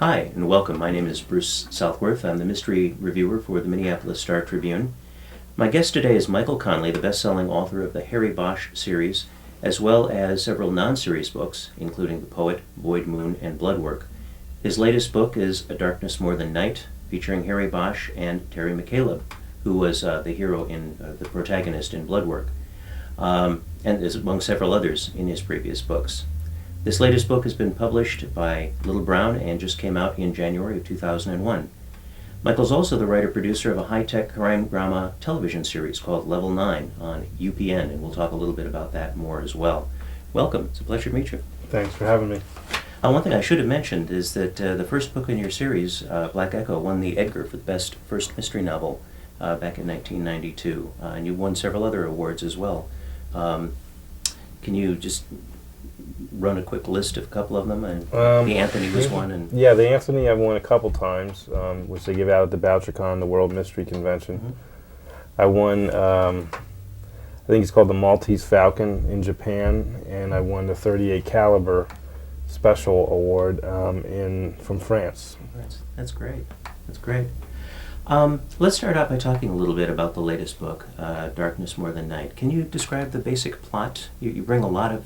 Hi, and welcome. My name is Bruce Southworth. I'm the mystery reviewer for the Minneapolis Star-Tribune. My guest today is Michael Connelly, the best-selling author of the Harry Bosch series, as well as several non-series books, including The Poet, Void, Moon, and Bloodwork. His latest book is A Darkness More Than Night, featuring Harry Bosch and Terry McCaleb, who was the hero in the protagonist in Bloodwork, and is among several others in his previous books. This latest book has been published by Little Brown and just came out in January of 2001. Michael's also the writer-producer of a high-tech crime drama television series called Level 9 on UPN, and we'll talk a little bit about that more as well. Welcome. It's a pleasure to meet you. Thanks for having me. One thing I should have mentioned is that the first book in your series, Black Echo, won the Edgar for the best first mystery novel back in 1992, and you won several other awards as well. Can you just run a quick list of a couple of them? And the Anthony was one. And yeah, the Anthony I've won a couple times, which they give out at the BoucherCon, the World Mystery Convention. Mm-hmm. I won, I think it's called the Maltese Falcon in Japan, and I won the 38 caliber special award from France. That's great. That's great. Let's start out by talking a little bit about the latest book, Darkness More Than Night. Can you describe the basic plot? You bring a lot of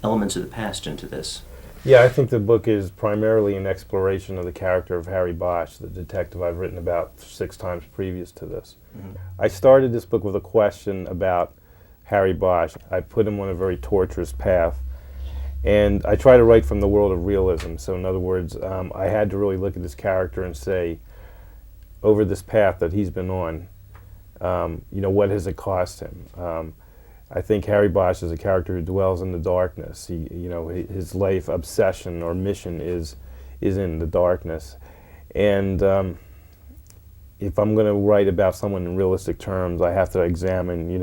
elements of the past into this. Yeah, I think the book is primarily an exploration of the character of Harry Bosch, the detective I've written about 6 times previous to this. Mm-hmm. I started this book with a question about Harry Bosch. I put him on a very torturous path, and I try to write from the world of realism. So in other words, I had to really look at this character and say, over this path that he's been on, what has it cost him? I think Harry Bosch is a character who dwells in the darkness. His life obsession or mission is in the darkness. And if I'm going to write about someone in realistic terms, I have to examine,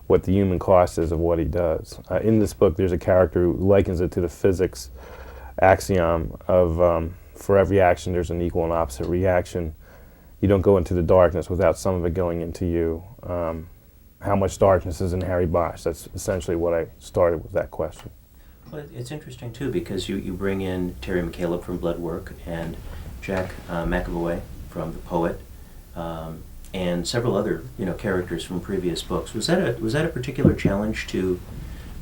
what the human cost is of what he does. In this book, there's a character who likens it to the physics axiom of for every action, there's an equal and opposite reaction. You don't go into the darkness without some of it going into you. How much darkness is in Harry Bosch? That's essentially what I started with that question. Well, it's interesting, too, because you bring in Terry McCaleb from Bloodwork and Jack McAvoy from The Poet, and several other characters from previous books. Was that a particular challenge to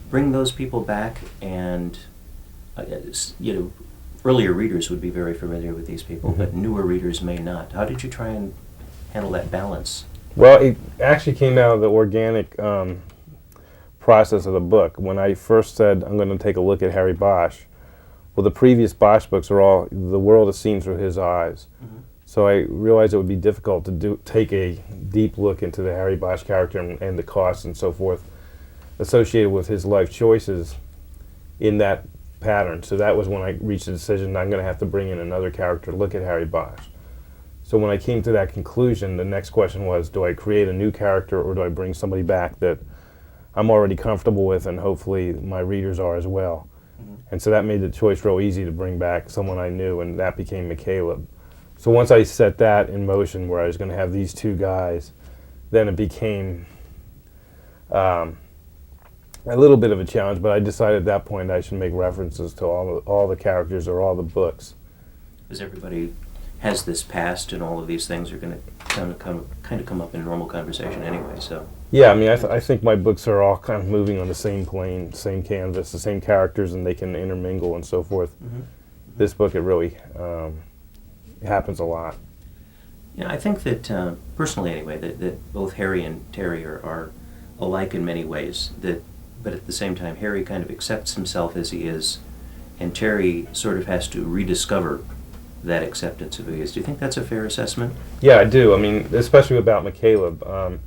bring those people back? And earlier readers would be very familiar with these people, mm-hmm. but newer readers may not. How did you try and handle that balance? Well, it actually came out of the organic process of the book. When I first said, I'm going to take a look at Harry Bosch, well, the previous Bosch books are all, the world is seen through his eyes. Mm-hmm. So I realized it would be difficult to take a deep look into the Harry Bosch character and the costs and so forth associated with his life choices in that pattern. So that was when I reached the decision I'm going to have to bring in another character to look at Harry Bosch. So when I came to that conclusion, the next question was, do I create a new character or do I bring somebody back that I'm already comfortable with and hopefully my readers are as well? Mm-hmm. And so that made the choice real easy to bring back someone I knew, and that became McCaleb. So once I set that in motion where I was going to have these two guys, then it became a little bit of a challenge, but I decided at that point I should make references to all the characters or all the books. Because everybody has this past, and all of these things are going to kind of come up in normal conversation anyway. So yeah, I mean, I think my books are all kind of moving on the same plane, same canvas, the same characters, and they can intermingle and so forth. Mm-hmm. This book, it really happens a lot. Yeah, I think that personally, anyway, that both Harry and Terry are alike in many ways. But at the same time, Harry kind of accepts himself as he is, and Terry sort of has to rediscover that acceptance of who he is. Do you think that's a fair assessment? Yeah, I do. I mean, especially about McCaleb.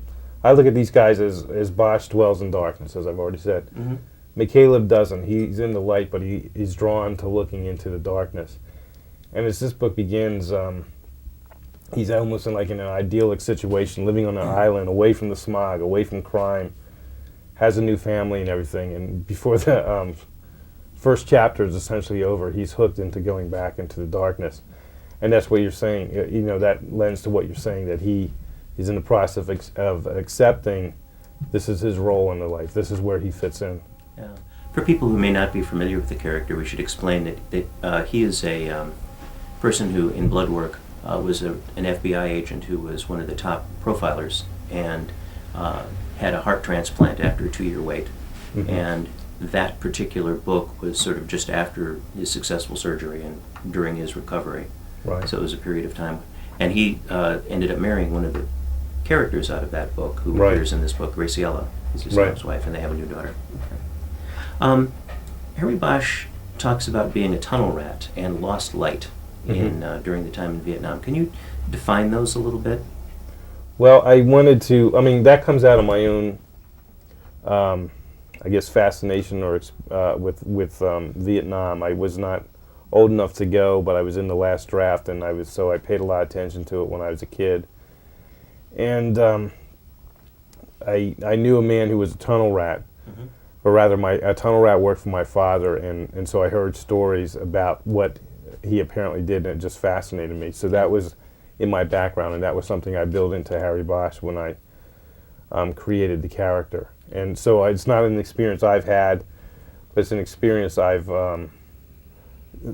I look at these guys as Bosch dwells in darkness, as I've already said. Mm-hmm. McCaleb doesn't. He's in the light, but he's drawn to looking into the darkness. And as this book begins, he's almost in an idyllic situation, living on an island, away from the smog, away from crime, has a new family and everything. And before the first chapter is essentially over, he's hooked into going back into the darkness. And that's what you're saying, that lends to what you're saying, that he is in the process of accepting this is his role in the life, this is where he fits in. Yeah. For people who may not be familiar with the character, we should explain that he is a person who, in Bloodwork, was an FBI agent who was one of the top profilers and had a heart transplant after a 2-year wait. Mm-hmm. And that particular book was sort of just after his successful surgery and during his recovery. Right. So it was a period of time. And he ended up marrying one of the characters out of that book, who Right. appears in this book, Graciela, is his Right. wife, and they have a new daughter. Harry Bosch talks about being a tunnel rat and lost light during the time in Vietnam. Can you define those a little bit? Well, I wanted to, I mean, that comes out of my own, I guess, fascination with Vietnam. I was not old enough to go, but I was in the last draft, and so I paid a lot of attention to it when I was a kid. And I knew a man who was a tunnel rat, or rather, a tunnel rat worked for my father, and so I heard stories about what he apparently did, and it just fascinated me. So that was in my background, and that was something I built into Harry Bosch when I created the character. And so it's not an experience I've had, but it's an experience I've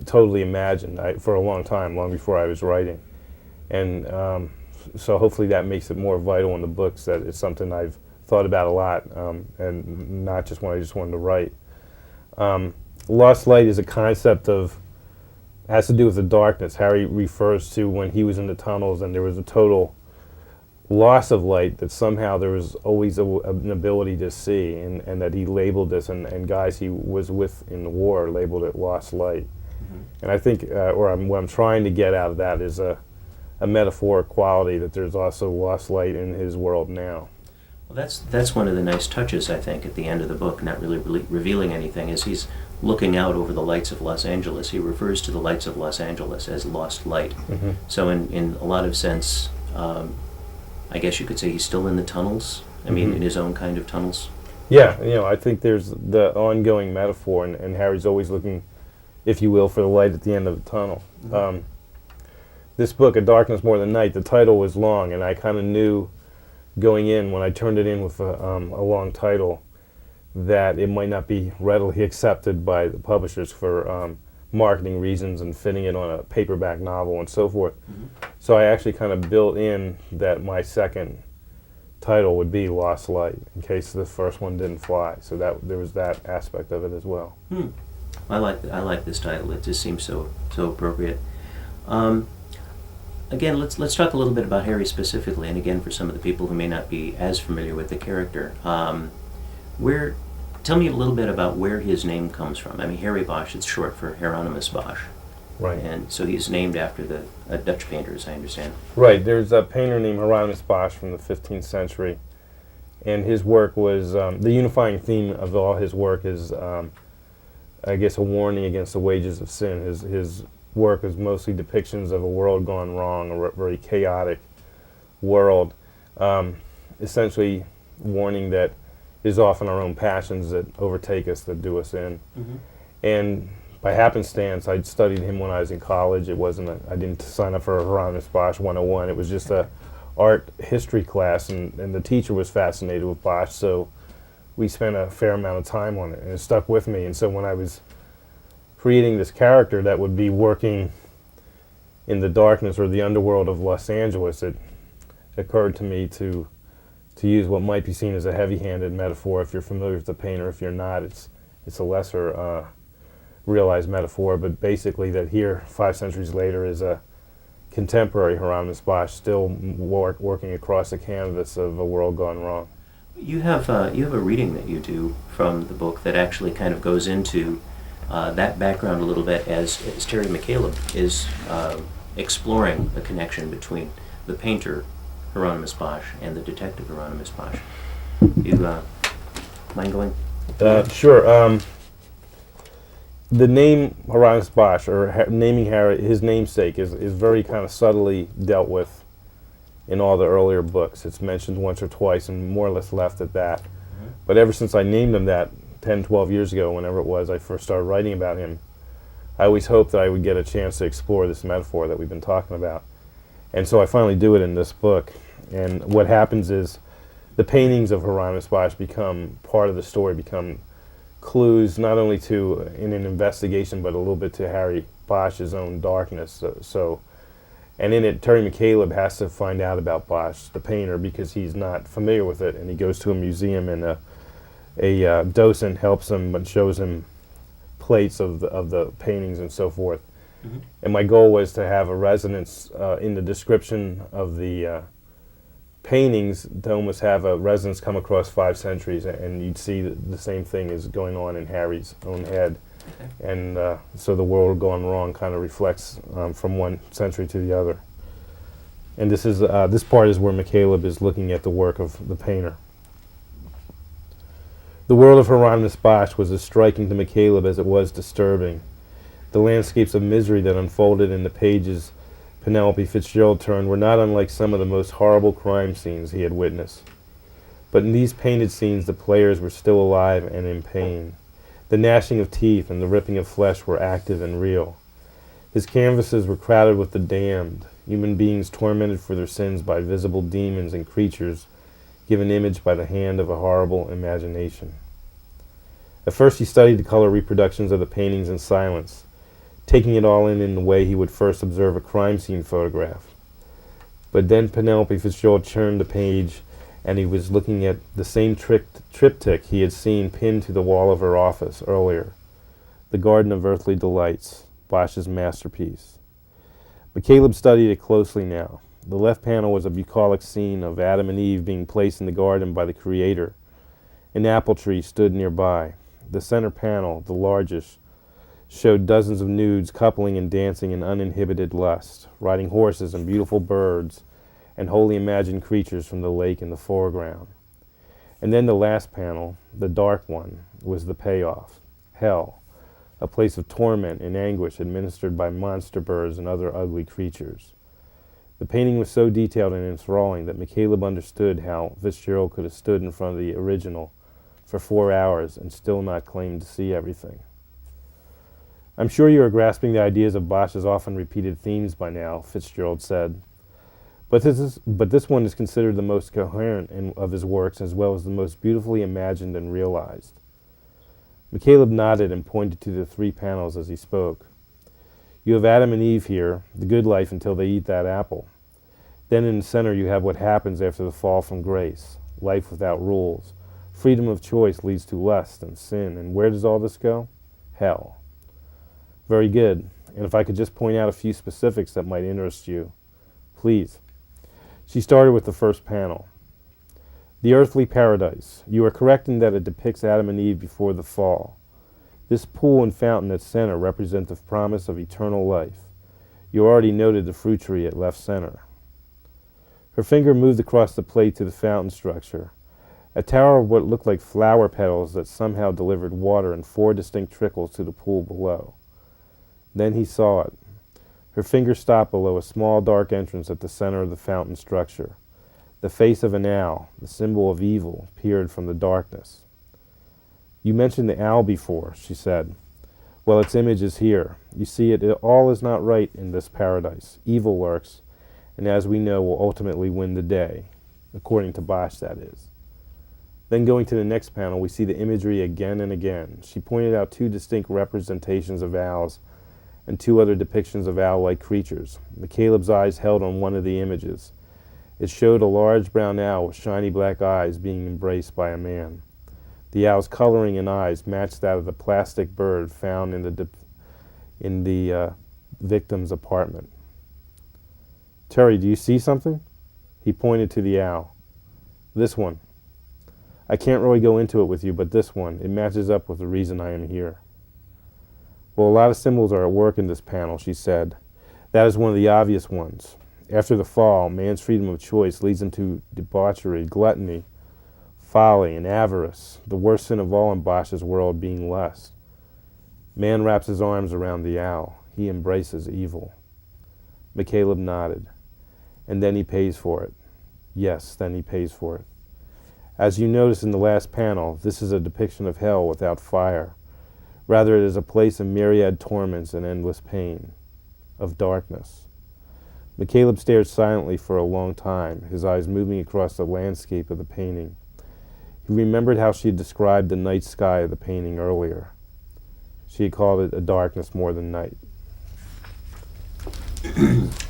totally imagined for a long time, long before I was writing. And so hopefully that makes it more vital in the books, that it's something I've thought about a lot, and not just when I just wanted to write. Lost light is a concept has to do with the darkness. Harry refers to when he was in the tunnels and there was a total loss of light, that somehow there was always an ability to see, and that he labeled this, and guys he was with in the war labeled it lost light. And I think, what I'm trying to get out of that is a metaphoric quality, that there's also lost light in his world now. Well, that's one of the nice touches, I think, at the end of the book, not really revealing anything, is he's looking out over the lights of Los Angeles. He refers to the lights of Los Angeles as lost light. So in a lot of sense, I guess you could say he's still in the tunnels. I mean, in his own kind of tunnels. Yeah, I think there's the ongoing metaphor, and Harry's always looking, if you will, for the light at the end of the tunnel. This book, A Darkness More Than Night, the title was long, and I kind of knew going in, when I turned it in with a long title, that it might not be readily accepted by the publishers for marketing reasons and fitting it on a paperback novel and so forth. So I actually kind of built in that my second title would be Lost Light, in case the first one didn't fly. So that there was that aspect of it as well. I like this title. It just seems so appropriate. Again, let's talk a little bit about Harry specifically, and again, for some of the people who may not be as familiar with the character, tell me a little bit about where his name comes from. I mean, Harry Bosch, it's short for Harmus Bosch. Right. And so he's named after the Dutch painter, as I understand. Right. There's a painter named Harmus Bosch from the 15th century, and his work was, the unifying theme of all his work is, I guess, a warning against the wages of sin. His work is mostly depictions of a world gone wrong, a very chaotic world, essentially warning that it is often our own passions that overtake us, that do us in. And by happenstance, I'd studied him when I was in college. It wasn't I didn't sign up for a Harmus Bosch 101. It was just a art history class, and the teacher was fascinated with Bosch, so we spent a fair amount of time on it, and it stuck with me. And so when I was creating this character that would be working in the darkness or the underworld of Los Angeles, it occurred to me to use what might be seen as a heavy-handed metaphor. If you're familiar with the painter, if you're not, it's a lesser realized metaphor, but basically that here, 5 centuries later, is a contemporary Harmus Bosch still working across the canvas of a world gone wrong. You have a reading that you do from the book that actually kind of goes into that background a little bit, as Terry McCaleb is exploring the connection between the painter Harmus Bosch and the detective Harmus Bosch. You mind going? Sure. The name Harmus Bosch, or naming Harry, his namesake, is very kind of subtly dealt with in all the earlier books. It's mentioned once or twice and more or less left at that. But ever since I named him that 10, 12 years ago, whenever it was I first started writing about him, I always hoped that I would get a chance to explore this metaphor that we've been talking about. And so I finally do it in this book. And what happens is the paintings of Harmus Bosch become part of the story, become clues not only to in an investigation, but a little bit to Harry Bosch's own darkness. And in it, Terry McCaleb has to find out about Bosch, the painter, because he's not familiar with it, and he goes to a museum, and a docent helps him and shows him plates of the paintings and so forth. Mm-hmm. And my goal was to have a resonance in the description of the paintings, to almost have a resonance come across 5 centuries, and you'd see the same thing is going on in Harry's own head. Okay. And so the world gone wrong kind of reflects from one century to the other. And this part is where McCaleb is looking at the work of the painter. The world of Harmus Bosch was as striking to McCaleb as it was disturbing. The landscapes of misery that unfolded in the pages Penelope Fitzgerald turned were not unlike some of the most horrible crime scenes he had witnessed. But in these painted scenes the players were still alive and in pain. The gnashing of teeth and the ripping of flesh were active and real. His canvases were crowded with the damned, human beings tormented for their sins by visible demons and creatures given image by the hand of a horrible imagination. At first he studied the color reproductions of the paintings in silence, taking it all in the way he would first observe a crime scene photograph. But then Penelope Fitzgerald turned the page, and he was looking at the same triptych he had seen pinned to the wall of her office earlier, The Garden of Earthly Delights, Bosch's masterpiece. McCaleb studied it closely now. The left panel was a bucolic scene of Adam and Eve being placed in the garden by the Creator. An apple tree stood nearby. The center panel, the largest, showed dozens of nudes coupling and dancing in uninhibited lust, riding horses and beautiful birds, and wholly imagined creatures from the lake in the foreground. And then the last panel, the dark one, was the payoff. Hell, a place of torment and anguish administered by monster birds and other ugly creatures. The painting was so detailed and enthralling that McCaleb understood how Fitzgerald could have stood in front of the original for 4 hours and still not claim to see everything. I'm sure you are grasping the ideas of Bosch's often repeated themes by now, Fitzgerald said. But this one is considered the most coherent of his works, as well as the most beautifully imagined and realized. McCaleb nodded and pointed to the 3 panels as he spoke. You have Adam and Eve here, the good life until they eat that apple. Then in the center you have what happens after the fall from grace, life without rules. Freedom of choice leads to lust and sin, and where does all this go? Hell. Very good, and if I could just point out a few specifics that might interest you. Please. She started with the first panel. The earthly paradise. You are correct in that it depicts Adam and Eve before the fall. This pool and fountain at center represent the promise of eternal life. You already noted the fruit tree at left center. Her finger moved across the plate to the fountain structure, a tower of what looked like flower petals that somehow delivered water in 4 distinct trickles to the pool below. Then he saw it. Her finger stopped below a small dark entrance at the center of the fountain structure. The face of an owl, the symbol of evil, peered from the darkness. You mentioned the owl before, she said. Well, its image is here. You see, all is not right in this paradise. Evil lurks, and as we know, will ultimately win the day, according to Bosch, that is. Then going to the next panel, we see the imagery again and again. She pointed out 2 distinct representations of owls and 2 other depictions of owl-like creatures. McCaleb's eyes held on one of the images. It showed a large brown owl with shiny black eyes being embraced by a man. The owl's coloring and eyes matched that of the plastic bird found in the victim's apartment. Terry, do you see something? He pointed to the owl. This one. I can't really go into it with you, but this one, it matches up with the reason I am here. Well, a lot of symbols are at work in this panel, she said. That is one of the obvious ones. After the fall, man's freedom of choice leads him to debauchery, gluttony, folly, and avarice, the worst sin of all in Bosch's world being lust. Man wraps his arms around the owl. He embraces evil. McCaleb nodded. And then he pays for it. Yes, then he pays for it. As you notice in the last panel, this is a depiction of hell without fire. Rather, it is a place of myriad torments and endless pain, of darkness. McCaleb stared silently for a long time, his eyes moving across the landscape of the painting. He remembered how she had described the night sky of the painting earlier. She had called it a darkness more than night.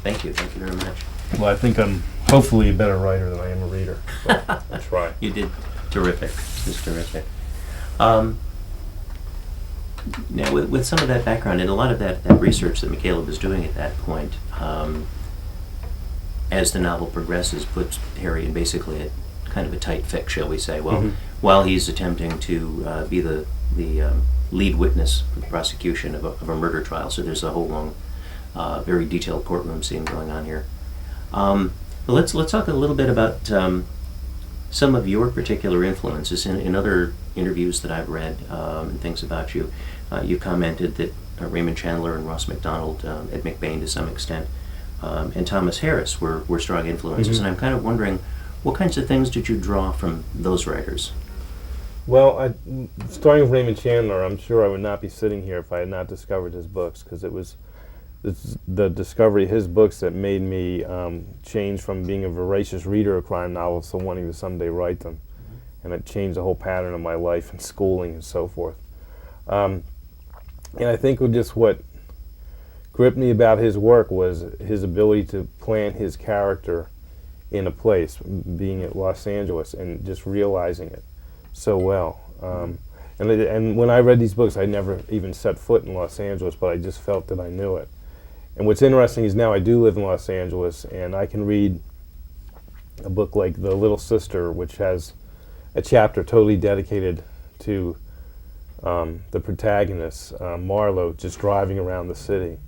Thank you very much. Well, I think I'm hopefully a better writer than I am a reader. So I'll try. You did terrific, just terrific. Now, with some of that background and a lot of that research that Michaela was doing at that point, as the novel progresses, puts Harry in basically a kind of a tight fix, shall we say. Well, while he's attempting to be the lead witness for the prosecution of a murder trial, so there's a whole long, very detailed courtroom scene going on here. But let's talk a little bit about some of your particular influences. In other interviews that I've read and things about you, you commented that Raymond Chandler and Ross MacDonald, Ed McBain to some extent, and Thomas Harris were strong influences. And I'm kind of wondering, what kinds of things did you draw from those writers? Well, starting with Raymond Chandler, I'm sure I would not be sitting here if I had not discovered his books, because it was the discovery of his books that made me change from being a voracious reader of crime novels to wanting to someday write them. And it changed the whole pattern of my life and schooling and so forth. And I think just what gripped me about his work was his ability to plant his character in a place, being at Los Angeles, and just realizing it so well. And when I read these books, I never even set foot in Los Angeles, but I just felt that I knew it. And what's interesting is now I do live in Los Angeles, and I can read a book like The Little Sister, which has a chapter totally dedicated to the protagonist, Marlowe, just driving around the city.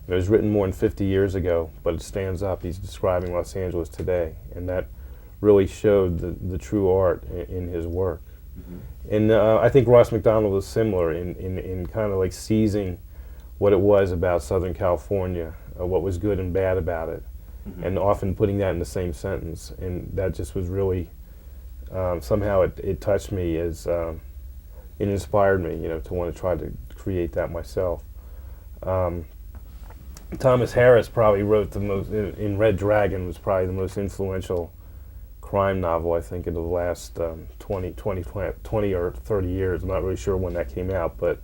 It was written more than 50 years ago, but it stands up. He's describing Los Angeles today, and that really showed the true art in his work. And I think Ross MacDonald was similar in kind of like seizing what it was about Southern California, what was good and bad about it, and often putting that in the same sentence. And that just was really, somehow it touched me as, it inspired me, to want to try to create that myself. Thomas Harris probably wrote the most, in Red Dragon was probably the most influential crime novel, I think, in the last 20 or 30 years. I'm not really sure when that came out, but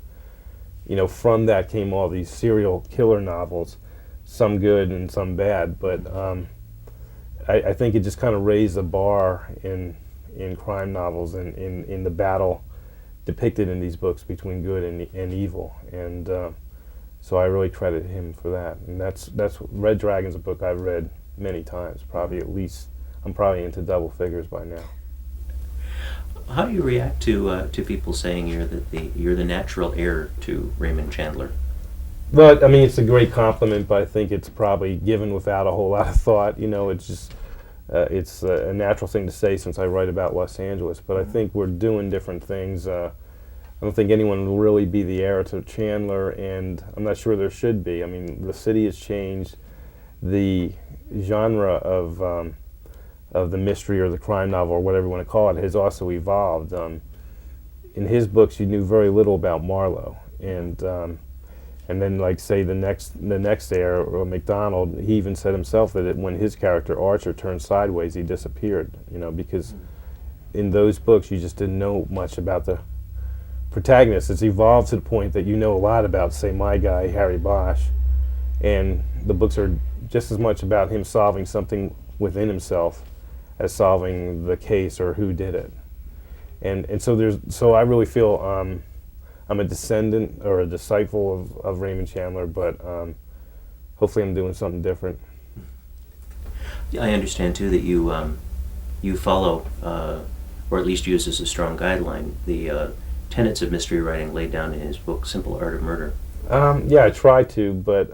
from that came all these serial killer novels, some good and some bad, but I think it just kind of raised the bar in crime novels and in the battle depicted in these books between good and evil, and so I really credit him for that. And that's Red Dragon's a book I've read many times, probably at least. I'm probably into double figures by now. How do you react to people saying you're the natural heir to Raymond Chandler? Well, I mean, it's a great compliment, but I think it's probably given without a whole lot of thought. It's just it's a natural thing to say since I write about Los Angeles. But I think we're doing different things. I don't think anyone will really be the heir to Chandler, and I'm not sure there should be. I mean, the city has changed. The genre of the mystery or the crime novel or whatever you want to call it has also evolved. In his books, you knew very little about Marlowe, and then, like, say the next heir, or MacDonald, he even said himself that when his character Archer turned sideways, he disappeared. Because in those books you just didn't know much about the protagonist. It's evolved to the point that you know a lot about, say, my guy Harry Bosch, and the books are just as much about him solving something within himself as solving the case or who did it. And so I really feel I'm a descendant or a disciple of Raymond Chandler, but hopefully I'm doing something different. I understand too that you follow, or at least use as a strong guideline, the tenets of mystery writing laid down in his book Simple Art of Murder. Yeah, I try to, but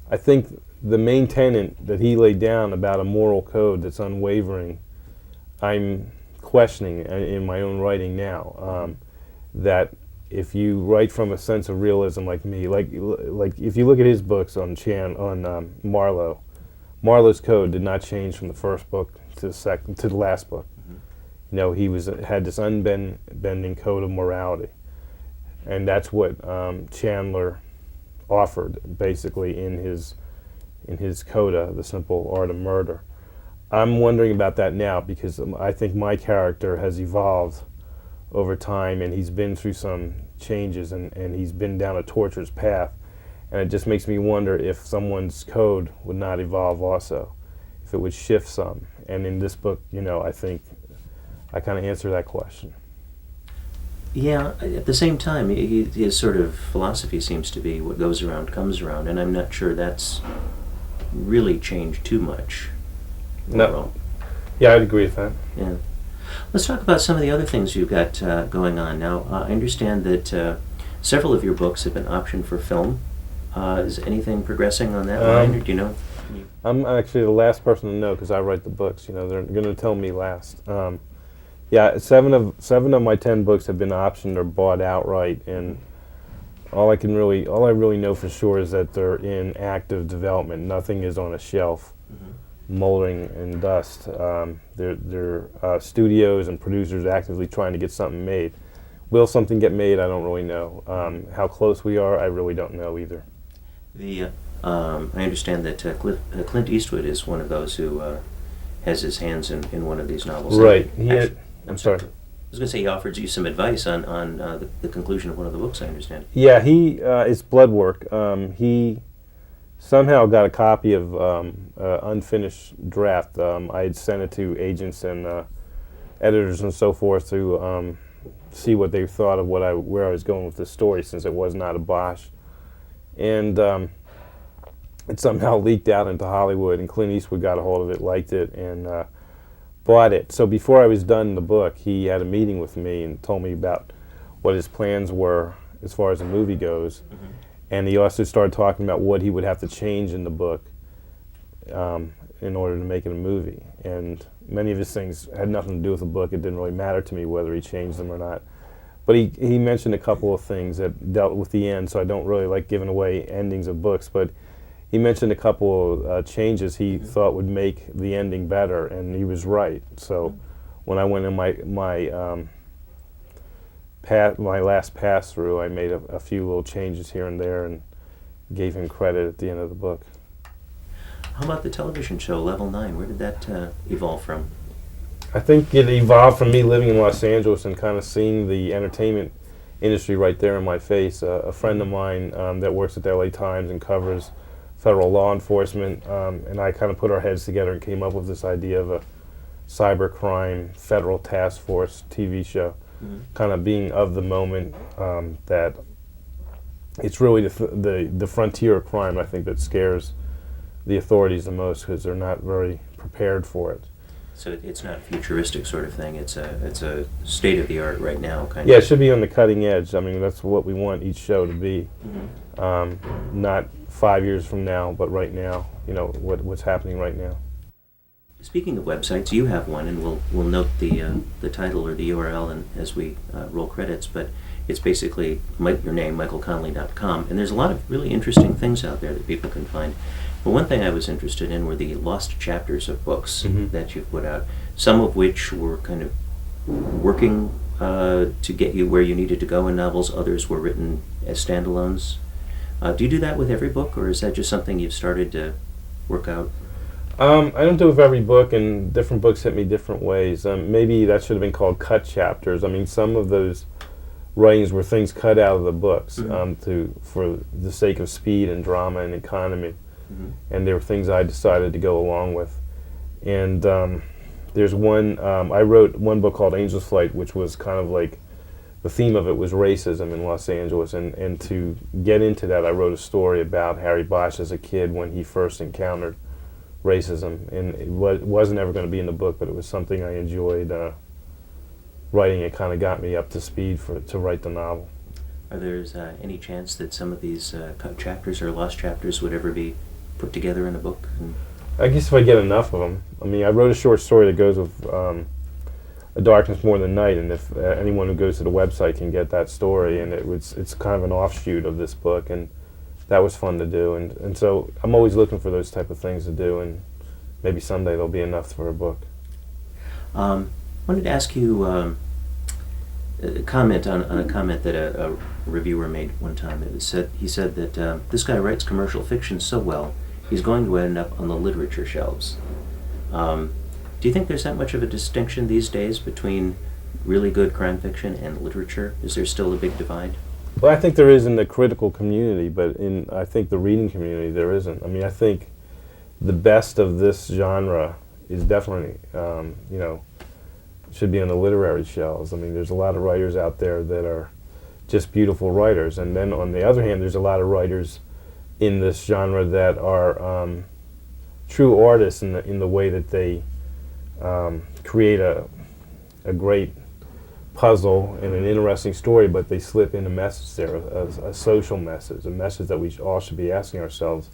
I think the main tenet that he laid down about a moral code that's unwavering, I'm questioning in my own writing now. That if you write from a sense of realism like me, like if you look at his books on Marlowe, Marlowe's code did not change from the first book to the last book. He had this unbending code of morality, and that's what Chandler offered basically in his coda, The Simple Art of Murder. I'm wondering about that now because I think my character has evolved over time, and he's been through some changes, and he's been down a torturous path, And it just makes me wonder if someone's code would not evolve also, if it would shift some. And in this book, I think I kind of answer that question. Yeah, at the same time, his sort of philosophy seems to be what goes around comes around, and I'm not sure that's really changed too much. No. Yeah, I'd agree with that. Yeah. Let's talk about some of the other things you've got going on now. I understand that several of your books have been optioned for film. Is anything progressing on that line, or do you know? I'm actually the last person to know because I write the books. They're going to tell me last. Yeah, seven of my 10 books have been optioned or bought outright, and all I really know for sure is that they're in active development. Nothing is on a shelf, moldering in dust. They're studios and producers actively trying to get something made. Will something get made? I don't really know. How close we are, I really don't know either. I understand that Clint Eastwood is one of those who has his hands in one of these novels. Right. I'm sorry. I was going to say he offered you some advice on the conclusion of one of the books, I understand. Yeah, it's BLOODWORK. He somehow got a copy of unfinished draft. I had sent it to agents and editors and so forth to see what they thought of where I was going with this story, since it was not a Bosch. And it somehow leaked out into Hollywood, and Clint Eastwood got a hold of it, liked it, and bought it. So before I was done the book, he had a meeting with me and told me about what his plans were as far as the movie goes. And he also started talking about what he would have to change in the book in order to make it a movie. And many of his things had nothing to do with the book. It didn't really matter to me whether he changed them or not. But he mentioned a couple of things that dealt with the end, so I don't really like giving away endings of books, but he mentioned a couple of changes he thought would make the ending better, and he was right. So when I went in my last pass-through, I made a few little changes here and there and gave him credit at the end of the book. How about the television show, Level 9? Where did that evolve from? I think it evolved from me living in Los Angeles and kind of seeing the entertainment industry right there in my face. A friend of mine that works at the LA Times and covers federal law enforcement, and I kind of put our heads together and came up with this idea of a cybercrime federal task force TV show, kind of being of the moment, that it's really the frontier of crime, I think, that scares the authorities the most, because they're not very prepared for it. So it's not a futuristic sort of thing. It's a state of the art right now kind of. Yeah, it should be on the cutting edge. I mean, that's what we want each show to be. Not 5 years from now, but right now. What's happening right now. Speaking of websites, you have one, and we'll note the title or the URL as we roll credits. But it's basically your name, michaelconnelly.com, and there's a lot of really interesting things out there that people can find. But one thing I was interested in were the lost chapters of books that you've put out, some of which were kind of working to get you where you needed to go in novels, others were written as standalones. Do you do that with every book, or is that just something you've started to work out? I don't do it with every book, and different books hit me different ways. Maybe that should have been called cut chapters. I mean, some of those writings were things cut out of the books for the sake of speed and drama and economy. And there were things I decided to go along with. And there's one, I wrote one book called Angel's Flight, which was kind of like, the theme of it was racism in Los Angeles. And to get into that, I wrote a story about Harry Bosch as a kid when he first encountered racism. And it wasn't ever going to be in the book, but it was something I enjoyed writing. It kind of got me up to speed to write the novel. Are there any chance that some of these cut chapters or lost chapters would ever be put together in a book? I guess if I get enough of them. I mean, I wrote a short story that goes with A Darkness More Than Night, and if anyone who goes to the website can get that story, and it's kind of an offshoot of this book, and that was fun to do, and so I'm always looking for those type of things to do, and maybe someday there'll be enough for a book. I wanted to ask you comment on a comment that a reviewer made one time. He said that this guy writes commercial fiction so well, he's going to end up on the literature shelves. Do you think there's that much of a distinction these days between really good crime fiction and literature? Is there still a big divide? Well, I think there is in the critical community, but I think the reading community there isn't. I mean, I think the best of this genre is definitely, should be on the literary shelves. I mean, there's a lot of writers out there that are just beautiful writers, and then on the other hand, there's a lot of writers in this genre that are true artists in the way that they create a great puzzle and an interesting story, but they slip in a message there, a social message, a message that we all should be asking ourselves,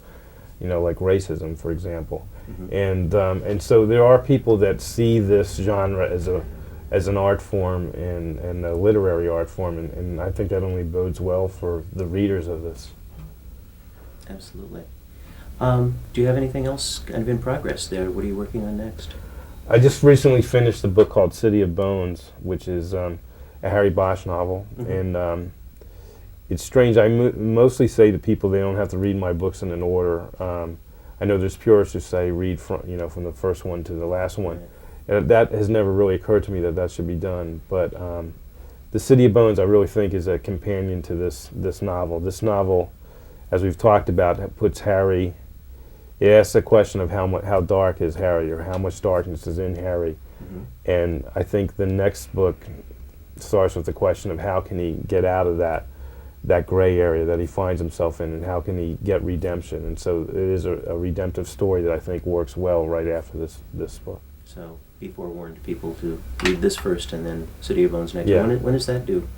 like racism, for example. And so there are people that see this genre as an art form and a literary art form, and I think that only bodes well for the readers of this. Absolutely. Do you have anything else kind of in progress there? What are you working on next? I just recently finished a book called City of Bones, which is a Harry Bosch novel, and it's strange. I mostly say to people they don't have to read my books in an order. I know there's purists who say read from the first one to the last one. And that has never really occurred to me that should be done. But the City of Bones, I really think, is a companion to this novel. This novel, as we've talked about, puts Harry. It asks the question of how dark is Harry, or how much darkness is in Harry. And I think the next book starts with the question of how can he get out of that gray area that he finds himself in, and how can he get redemption. And so it is a redemptive story that I think works well right after this book. So be forewarned, people, to read this first and then City of Bones next. Yeah. When is that due?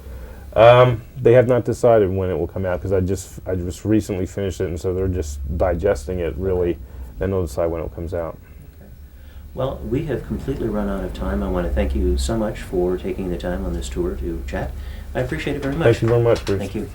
They have not decided when it will come out, because I just recently finished it, and so they're just digesting it really. Then they'll decide when it comes out. Okay. Well, we have completely run out of time. I want to thank you so much for taking the time on this tour to chat. I appreciate it very much. Thank you very much, Bruce. Thank you.